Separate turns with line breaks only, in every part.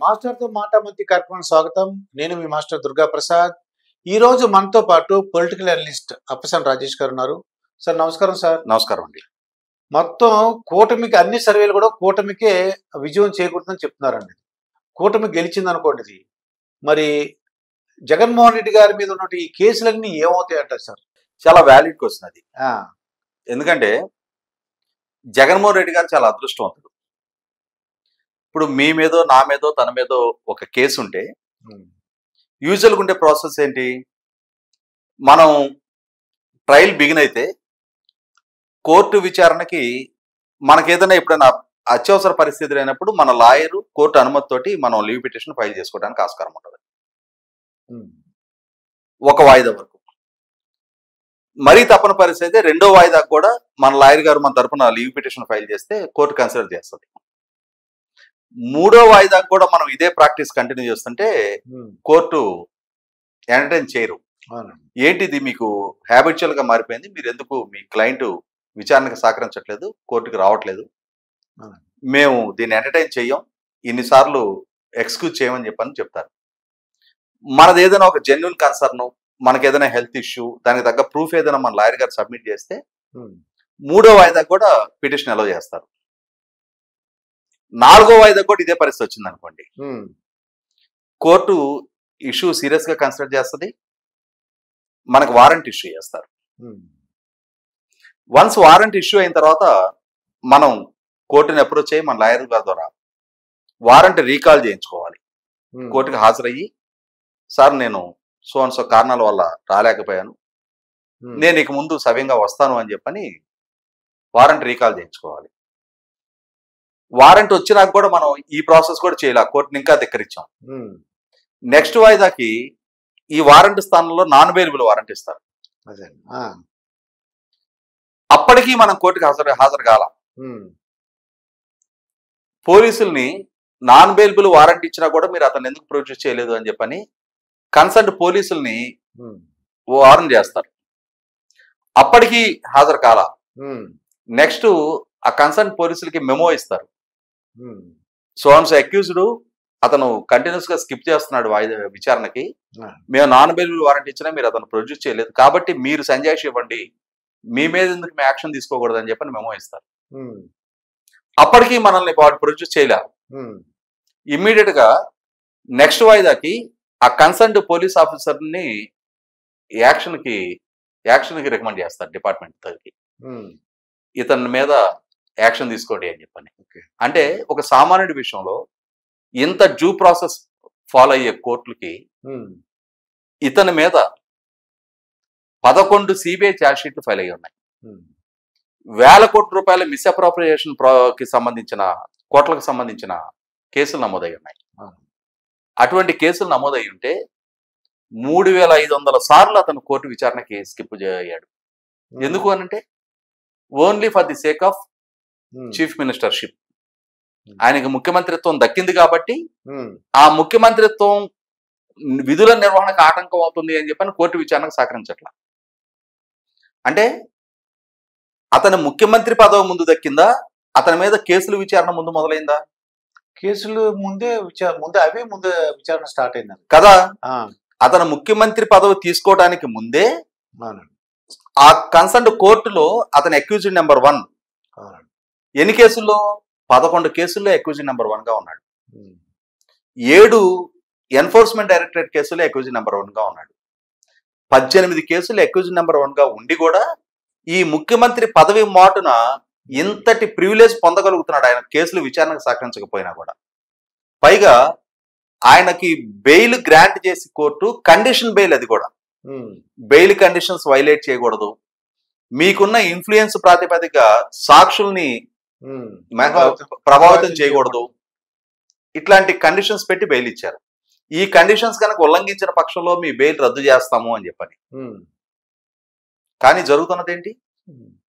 మాస్టర్తో మాట మంచి కార్యక్రమానికి స్వాగతం. నేను మీ మాస్టర్ దుర్గా ప్రసాద్. ఈరోజు మనతో పాటు పొలిటికల్ అనలిస్ట్ అప్పసాని రాజేష్ గారు ఉన్నారు. సార్ నమస్కారం సార్.
నమస్కారం అండి.
మొత్తం కూటమికి అన్ని సర్వేలు కూడా కూటమికే విజయం చేకూరుతుందని చెప్తున్నారండి. కూటమి గెలిచింది అనుకోండి ఇది. మరి జగన్మోహన్ రెడ్డి గారి మీద ఉన్న ఈ కేసులన్నీ ఏమవుతాయి అంటారు సార్?
చాలా వ్యాలిడ్ క్వశ్చన్ అది. ఎందుకంటే జగన్మోహన్ రెడ్డి గారు చాలా అదృష్టవంతుడు. ఇప్పుడు మీ మీదో నా మీదో తన మీదో ఒక కేసు ఉంటే యూజువల్గా ఉండే ప్రాసెస్ ఏంటి, మనం ట్రయల్ బిగిన్ అయితే కోర్టు విచారణకి మనకి ఏదైనా ఎప్పుడైనా అత్యవసర పరిస్థితులు అయినప్పుడు మన లాయరు కోర్టు అనుమతితోటి మనం లీవ్ పిటిషన్ ఫైల్ చేసుకోవడానికి ఆస్కారం ఉంటుంది ఒక వాయిదా వరకు. మరీ తప్పని పరిస్థితి రెండో వాయిదాకు కూడా మన లాయర్ గారు మన తరపున లీవ్ పిటిషన్ ఫైల్ చేస్తే కోర్టు కన్సిడర్ చేస్తుంది. మూడో వాయిదాకు కూడా మనం ఇదే ప్రాక్టీస్ కంటిన్యూ చేస్తుంటే కోర్టు ఎంటర్టైన్ చేయరు. ఏంటిది మీకు హ్యాబిచువల్ గా మారిపోయింది, మీరు ఎందుకు మీ క్లయింట్ విచారణకు సహకరించట్లేదు, కోర్టుకు రావట్లేదు, మేము దీన్ని ఎంటర్టైన్ చెయ్యం, ఇన్నిసార్లు ఎక్స్క్యూజ్ చేయమని చెప్పని చెప్తారు. మనది ఏదైనా ఒక జెన్యున్ కన్సర్న్, మనకి ఏదైనా హెల్త్ ఇష్యూ, దానికి తగ్గ ప్రూఫ్ ఏదైనా మన లాయర్ గారు సబ్మిట్ చేస్తే మూడో వాయిదా కూడా పిటిషన్ అలౌ చేస్తారు. నాలుగో వాయిదా కూడా ఇదే పరిస్థితి వచ్చింది అనుకోండి, కోర్టు ఇష్యూ సీరియస్ గా కన్సిడర్ చేస్తుంది, మనకు వారెంట్ ఇష్యూ చేస్తారు. వన్స్ వారెంట్ ఇష్యూ అయిన తర్వాత మనం కోర్టుని అప్రోచ్ అయ్యి మన లాయర్ గారి ద్వారా వారెంట్ రీకాల్ చేయించుకోవాలి. కోర్టుకి హాజరయ్యి, సార్ నేను సో అండ్ సో కారణాల వల్ల రాలేకపోయాను, నేను ఇక ముందు సవ్యంగా వస్తాను అని చెప్పని వారెంట్ రీకాల్ చేయించుకోవాలి. వారెంట్ వచ్చినాక కూడా మనం ఈ ప్రాసెస్ కూడా చేయాలి, కోర్టుని ఇంకా ధిక్కరించాం. నెక్స్ట్ వాయిదాకి ఈ వారెంట్ స్థానంలో నాన్ బెయిలబుల్ వారెంట్ ఇస్తారు. అప్పటికీ మనం కోర్టుకి హాజరు కాల. పోలీసుల్ని నాన్ బెయిలబుల్ వారెంట్ ఇచ్చినా కూడా మీరు అతను ఎందుకు ప్రొడ్యూస్ చేయలేదు అని చెప్పని కన్సర్న్ పోలీసుల్ని వారెంట్ చేస్తారు. అప్పటికి హాజరు కాల. నెక్స్ట్ ఆ కన్సర్న్ పోలీసులకి మెమో ఇస్తారు, సో అండ్ సో అక్యూజ్డ్ అతను కంటిన్యూస్ గా స్కిప్ చేస్తున్నాడు వాయిదా విచారణకి, మేము నాన్ బెయిలబుల్ వారెంట్ ఇచ్చినా మీరు అతను ప్రొడ్యూస్ చేయలేదు, కాబట్టి మీరు సంజాయిషి ఇవ్వండి, మీ మీద ఎందుకు మేము యాక్షన్ తీసుకోకూడదు అని చెప్పని మెమో ఇస్తారు. అప్పటికి మనల్ని వాడు ప్రొడ్యూస్ చేయలే. ఇమ్మీడియట్ గా నెక్స్ట్ వాయిదాకి ఆ కన్సర్న్డ్ పోలీస్ ఆఫీసర్ ని యాక్షన్ కి రికమెండ్ చేస్తారు డిపార్ట్మెంట్ తరఫుకి, ఇతని మీద యాక్షన్ తీసుకోండి అని చెప్పని. అంటే ఒక సామాన్యుడి విషయంలో ఇంత డ్యూ ప్రాసెస్ ఫాలో అయ్యే కోర్టులకి ఇతని మీద 11 సిబిఐ ఛార్జ్ షీట్లు ఫైల్ అయ్యి ఉన్నాయి. వేల కోట్ల రూపాయల మిస్అప్రోప్రియేషన్ కి సంబంధించిన కోట్లకు సంబంధించిన కేసులు నమోదై ఉన్నాయి. అటువంటి కేసులు నమోదై ఉంటే 3500 సార్లు అతను కోర్టు విచారణకి స్కిప్ అయ్యాడు. ఎందుకు అనంటే only for the sake of chief ministership. ఆయనకి ముఖ్యమంత్రిత్వం దక్కింది కాబట్టి ఆ ముఖ్యమంత్రిత్వం విధుల నిర్వహణకు ఆటంకం అవుతుంది అని చెప్పని కోర్టు విచారణకు సహకరించట్లా. అంటే అతని ముఖ్యమంత్రి పదవి ముందు దక్కిందా, అతని మీద కేసులు విచారణ ముందు మొదలైందా?
కేసులు ముందే విచారణ స్టార్ట్ అయింది
కదా. అతను ముఖ్యమంత్రి పదవి తీసుకోవడానికి ముందే ఆ కన్సర్న్ కోర్టులో అతను అక్యూజ్డ్ నెంబర్ 1. ఎన్ని కేసుల్లో? 11 కేసుల్లో అక్యూజ్డ్ నెంబర్ 1 గా ఉన్నాడు. 7 ఎన్ఫోర్స్మెంట్ డైరెక్టరేట్ కేసుల్లో అక్యూజ్డ్ నెంబర్ 1 గా ఉన్నాడు. 18 కేసులు అక్యూజ్డ్ నెంబర్ 1 గా ఉండి కూడా ఈ ముఖ్యమంత్రి పదవి మాటున ఇంతటి ప్రివిలేజ్ పొందగలుగుతున్నాడు ఆయన కేసులు విచారణకు సహకరించకపోయినా కూడా. పైగా ఆయనకి బెయిల్ గ్రాంట్ చేసి కోర్టు కండిషన్ బెయిల్, అది కూడా బెయిల్ కండిషన్స్ వైలేట్ చేయకూడదు, మీకున్న ఇన్ఫ్లుయెన్స్ ప్రాతిపదిక సాక్షుల్ని ప్రభావితం చేయకూడదు, ఇట్లాంటి కండిషన్స్ పెట్టి బెయిల్ ఇచ్చారు. ఈ కండిషన్స్ కనుక ఉల్లంఘించిన పక్షంలో మీ బెయిల్ రద్దు చేస్తాము అని చెప్పని. కానీ జరుగుతున్నది ఏంటి,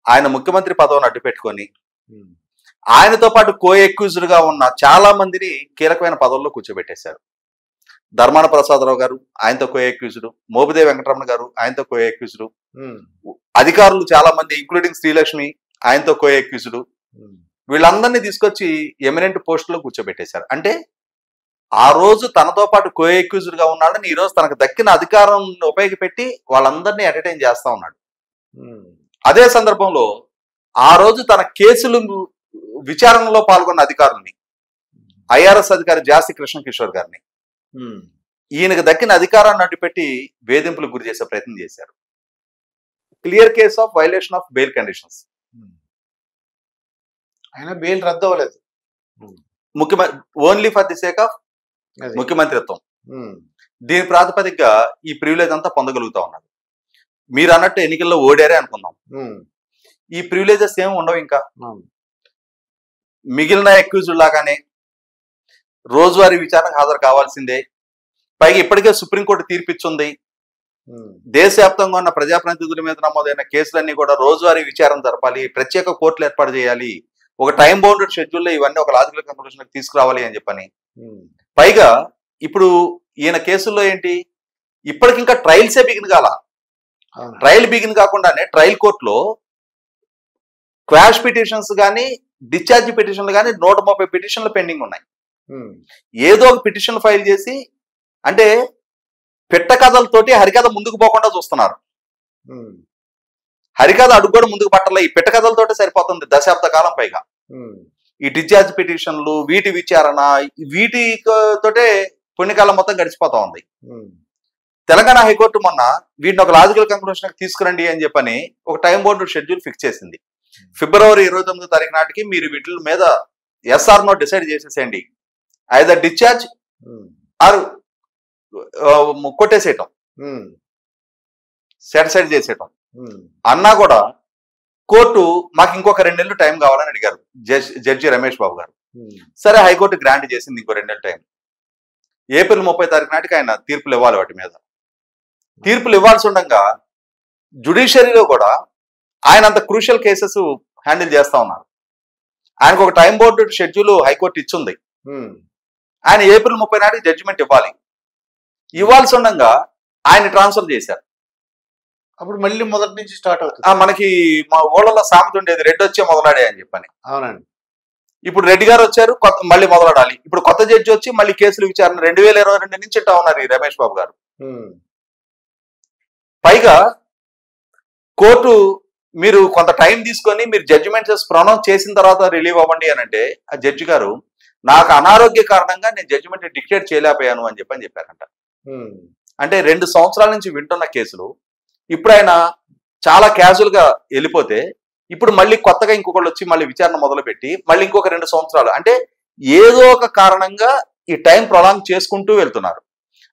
ఆయన ముఖ్యమంత్రి పదవిని అడ్డు పెట్టుకొని ఆయనతో పాటు కో అక్యూజ్డ్ గా ఉన్న చాలా మందిని కీలకమైన పదవుల్లో కూర్చోబెట్టేశారు. ధర్మాన ప్రసాదరావు గారు ఆయనతో కో అక్యూజ్డ్, మోపిదేవి వెంకటరమణ గారు ఆయనతో కో అక్యూజ్డ్, అధికారులు చాలా మంది ఇంక్లూడింగ్ శ్రీలక్ష్మి ఆయనతో కో అక్యూజ్డ్, వీళ్ళందరినీ తీసుకొచ్చి ఎమినెంట్ పోస్టులో కూర్చోబెట్టేశారు. అంటే ఆ రోజు తనతో పాటు కో అక్యూజ్డ్ గా ఉన్నాడని ఈ రోజు తనకు దక్కిన అధికారం ఉపయోగపెట్టి వాళ్ళందరినీ ఎంటర్టైన్ చేస్తా ఉన్నాడు. అదే సందర్భంలో ఆ రోజు తన కేసులు విచారణలో పాల్గొన్న అధికారుల్ని, ఐఆర్ఎస్ అధికారి జాస్తి కృష్ణ కిషోర్ గారిని ఈయనకు దక్కిన అధికారాన్ని అడ్డుపెట్టి వేధింపులకు గురి చేసే ప్రయత్నం చేశారు. Clear case of violation of bail conditions.
ఆయన బెయిల్ రద్దు అవ్వలేదు.
Only for the sake of ముఖ్యమంత్రిత్వం. దీని ప్రాతిపదికగా ఈ ప్రివిలేజ్ అంతా పొందగలుగుతా ఉన్నారు. మీరు అన్నట్టు ఎన్నికల్లో ఓడారే అనుకుందాం. ఈ ప్రివిలేజెస్ ఏమి ఉండవు. ఇంకా మిగిలిన అక్యూజ్డ్ లాగానే రోజువారీ విచారణకు హాజరు కావాల్సిందే. పైగా ఇప్పటికే సుప్రీంకోర్టు తీర్పిచ్చుంది. దేశవ్యాప్తంగా ఉన్న ప్రజాప్రతినిధుల మీద నమోదైన కేసులన్నీ కూడా రోజువారీ విచారణ జరపాలి, ప్రత్యేక కోర్టులు ఏర్పాటు చేయాలి, ఒక టైం బౌండెడ్ షెడ్యూల్లో ఇవన్నీ ఒక లాజికల్ కంక్లూజన్ తీసుకురావాలి అని చెప్పని. పైగా ఇప్పుడు ఈయన కేసుల్లో ఏంటి, ఇప్పటికింకా ట్రయల్సే బిగిన్ కాల. ట్రయల్ బిగిన్ కాకుండానే ట్రయల్ కోర్టులో క్వాష్ పిటిషన్స్ కానీ డిశ్చార్జ్ పిటిషన్లు కానీ 130 పిటిషన్లు పెండింగ్ ఉన్నాయి. ఏదో ఒక పిటిషన్ ఫైల్ చేసి, అంటే పెట్ట కథలతోటి హరికథ ముందుకు పోకుండా చూస్తున్నారు. హరికథ అడుగు కూడా ముందుకు పట్టలే, ఈ పెట్ట కథలతోటే సరిపోతుంది దశాబ్ద కాలం పైగా. ఈ డిశ్చార్జ్ పిటిషన్లు, వీటి విచారణ, వీటితోటే పుణ్యకాలం మొత్తం గడిచిపోతా ఉంది. తెలంగాణ హైకోర్టు మొన్న వీటిని ఒక లాజికల్ కంక్లూషన్ తీసుకురండి అని చెప్పని ఒక టైం బౌండ్ షెడ్యూల్ ఫిక్స్ చేసింది. ఫిబ్రవరి 29వ తారీఖు నాటికి మీరు వీటి మీద ఎస్ఆర్ నో డిసైడ్ చేసేసేయండి. ఐదర్ డిశ్చార్జ్ ఆర్ కొట్టేసేయటం, సెటిసైడ్ చేసేయటం అన్నా కూడా కోర్టు మాకు ఇంకొక 2 నెలలు టైం కావాలని అడిగారు జడ్జి రమేష్ బాబు గారు. సరే, హైకోర్టు గ్రాంట్ చేసింది ఇంకో 2 నెలల టైం. ఏప్రిల్ 30 తారీఖు నాటికి ఆయన తీర్పులు ఇవ్వాలి. వాటి మీద తీర్పులు ఇవ్వాల్సి ఉండగా జ్యుడిషియరీలో కూడా ఆయన అంత క్రూషియల్ కేసెస్ హ్యాండిల్ చేస్తా ఉన్నారు. ఆయనకు ఒక టైం బౌండెడ్ షెడ్యూల్ హైకోర్టు ఇచ్చింది. ఆయన ఏప్రిల్ 30 నాటికి జడ్జిమెంట్ ఇవ్వాల్సి ఉండగా ఆయన ట్రాన్స్ఫర్ చేశారు.
అప్పుడు మళ్ళీ మొదటి నుంచి స్టార్ట్ అవుతుంది.
మనకి మా ఊళ్ళలో సామెత ఉండేది, రెడ్డి వచ్చే మొదలాడే అని చెప్పని.
అవునండి.
ఇప్పుడు రెడ్డి గారు వచ్చారు, మళ్ళీ మొదలాడాలి. ఇప్పుడు కొత్త జడ్జి వచ్చి మళ్ళీ కేసులు విచారణ 2022 నుంచి ఇట్టా ఉన్నారు ఈ రమేష్ బాబు గారు. పైగా కోర్టు మీరు కొంత టైం తీసుకొని మీరు జడ్జిమెంట్స్ ప్రొనౌన్స్ చేసిన తర్వాత రిలీవ్ అవ్వండి అని అంటే, ఆ జడ్జి గారు నాకు అనారోగ్య కారణంగా నేను జడ్జిమెంట్ డిక్టేట్ చేయలేకపోయాను అని చెప్పారంట. అంటే 2 సంవత్సరాల నుంచి వింటున్న కేసులు ఇప్పుడు ఆయన చాలా క్యాజువల్ గా వెళ్ళిపోతే, ఇప్పుడు మళ్ళీ కొత్తగా ఇంకొకళ్ళు వచ్చి మళ్ళీ విచారణ మొదలుపెట్టి మళ్ళీ ఇంకొక 2 సంవత్సరాలు, అంటే ఏదో ఒక కారణంగా ఈ టైం ప్రొలాంగ్ చేసుకుంటూ వెళ్తున్నారు.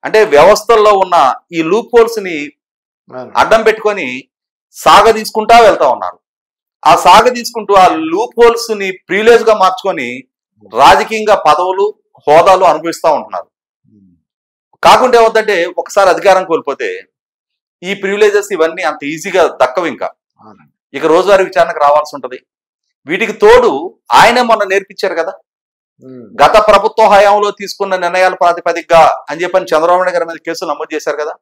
అంటే వ్యవస్థల్లో ఉన్న ఈ లూప్ హోల్స్ ని అడ్డం పెట్టుకొని సాగదీసుకుంటా వెళ్తా ఉన్నారు. ఆ సాగదీసుకుంటూ ఆ లూప్ హోల్స్ ని ప్రివిలేజ్ గా మార్చుకొని రాజకీయంగా పదవులు, హోదాలు అనుభవిస్తూ ఉంటున్నారు. కాకుంటే ఏమవుతుందంటే, ఒకసారి అధికారం కోల్పోతే ఈ ప్రివిలేజెస్ ఇవన్నీ అంత ఈజీగా దక్కవు. ఇంకా ఇక రోజువారీ విచారణకు రావాల్సి ఉంటది. వీటికి తోడు ఆయనే మొన్న నేర్పించారు కదా, గత ప్రభుత్వ హయాంలో తీసుకున్న నిర్ణయాల ప్రాతిపదికగా అని చెప్పని చంద్రబాబు నాయుడు గారి మీద కేసులు నమోదు చేశారు కదా.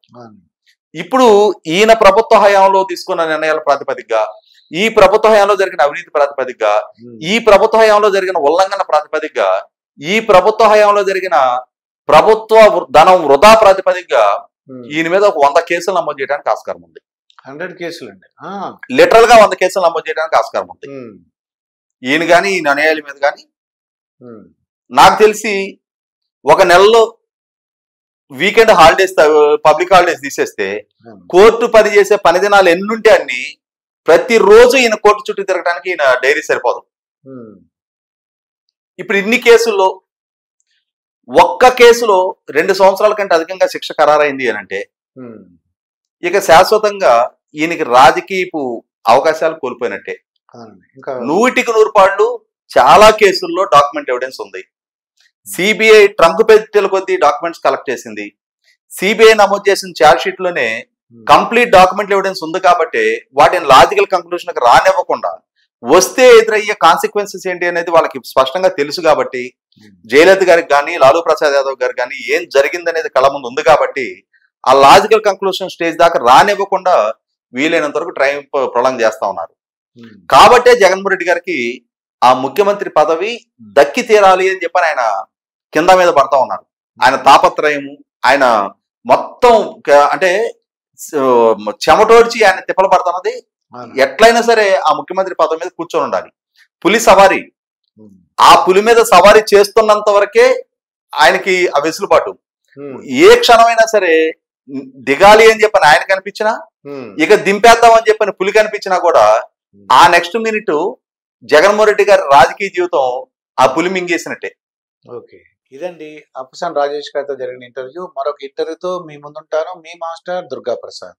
ఇప్పుడు ఈయన ప్రభుత్వ హయాంలో తీసుకున్న నిర్ణయాల ప్రాతిపదికగా, ఈ ప్రభుత్వ హయాంలో జరిగిన అవినీతి ప్రాతిపదికగా, ఈ ప్రభుత్వ హయాంలో జరిగిన ఉల్లంఘన ప్రాతిపదికగా, ఈ ప్రభుత్వ హయాంలో జరిగిన ప్రభుత్వ ధనం వృధా ప్రాతిపదికగా ఈయన మీద ఒక 100 కేసులు నమోదు చేయడానికి ఆస్కారం ఉంది.
100 కేసులు అండి.
లిటరల్ గా 100 కేసులు నమోదు చేయడానికి ఆస్కారం ఉంది. ఈయన కానీ ఈ నిర్ణయాల మీద కానీ నాకు తెలిసి ఒక నెలలో వీకెండ్ హాలిడేస్, పబ్లిక్ హాలిడేస్ తీసేస్తే కోర్టు పని చేసే పని దినాలు ఎన్నుంటే అన్ని ప్రతిరోజు ఈయన కోర్టు చుట్టూ తిరగడానికి ఈయన డైరీ సరిపోదు. ఇప్పుడు ఇన్ని కేసుల్లో ఒక్క కేసులో 2 సంవత్సరాల కంటే అధికంగా శిక్ష ఖరారైంది అని అంటే, ఇక శాశ్వతంగా ఈయనకి రాజకీయపు అవకాశాలు కోల్పోయినట్టే. 100కి 100 పాళ్ళు చాలా కేసుల్లో డాక్యుమెంట్ ఎవిడెన్స్ ఉంది. సిబిఐ ట్రంక్ పెట్టెల కొద్దీ డాక్యుమెంట్స్ కలెక్ట్ చేసింది. సిబిఐ నమోదు చేసిన ఛార్జ్ షీట్ లోనే కంప్లీట్ డాక్యుమెంట్ ఎవిడెన్స్ ఉంది కాబట్టి వాటిని లాజికల్ కంక్లూషన్ రానివ్వకుండా వస్తే ఎదురయ్యే కాన్సిక్వెన్సెస్ ఏంటి అనేది వాళ్ళకి స్పష్టంగా తెలుసు కాబట్టి, జయలలిత గారికి కానీ లాలూ ప్రసాద్ యాదవ్ గారు కానీ ఏం జరిగిందనేది కళ్ళ ముందు ఉంది కాబట్టి ఆ లాజికల్ కంక్లూషన్ స్టేజ్ దాకా రానివ్వకుండా వీలైనంత వరకు టైం ప్రొలాంగ్ చేస్తా ఉన్నారు. కాబట్టే జగన్మోహన్ రెడ్డి గారికి ఆ ముఖ్యమంత్రి పదవి దక్కి తీరాలి అని చెప్పని ఆయన కింద మీద పడతా ఉన్నారు. ఆయన తాపత్రయము, ఆయన మొత్తం అంటే చెమటోడ్చి ఆయన తిప్పలు పడుతున్నది. ఎట్లయినా సరే ఆ ముఖ్యమంత్రి పదవి మీద కూర్చొని ఉండాలి. పులి సవారీ, ఆ పులి మీద సవారీ చేస్తున్నంత వరకే ఆయనకి ఆ వెసులుబాటు. ఏ క్షణమైనా సరే దిగాలి అని చెప్పని ఆయన కనిపించినా, ఇక దింపేద్దాం అని చెప్పని పులి కనిపించినా కూడా ఆ నెక్స్ట్ మినిట్ జగన్మోహన్ రెడ్డి గారి రాజకీయ జీవితం ఆ పులి మింగేసినట్టే.
ఓకే, ఇదండి అప్పసాని రాజేష్ గారితో జరిగిన ఇంటర్వ్యూ. మరొక ఇంటర్వ్యూతో మీ ముందుంటాను. మీ మాస్టర్ దుర్గా ప్రసాద్.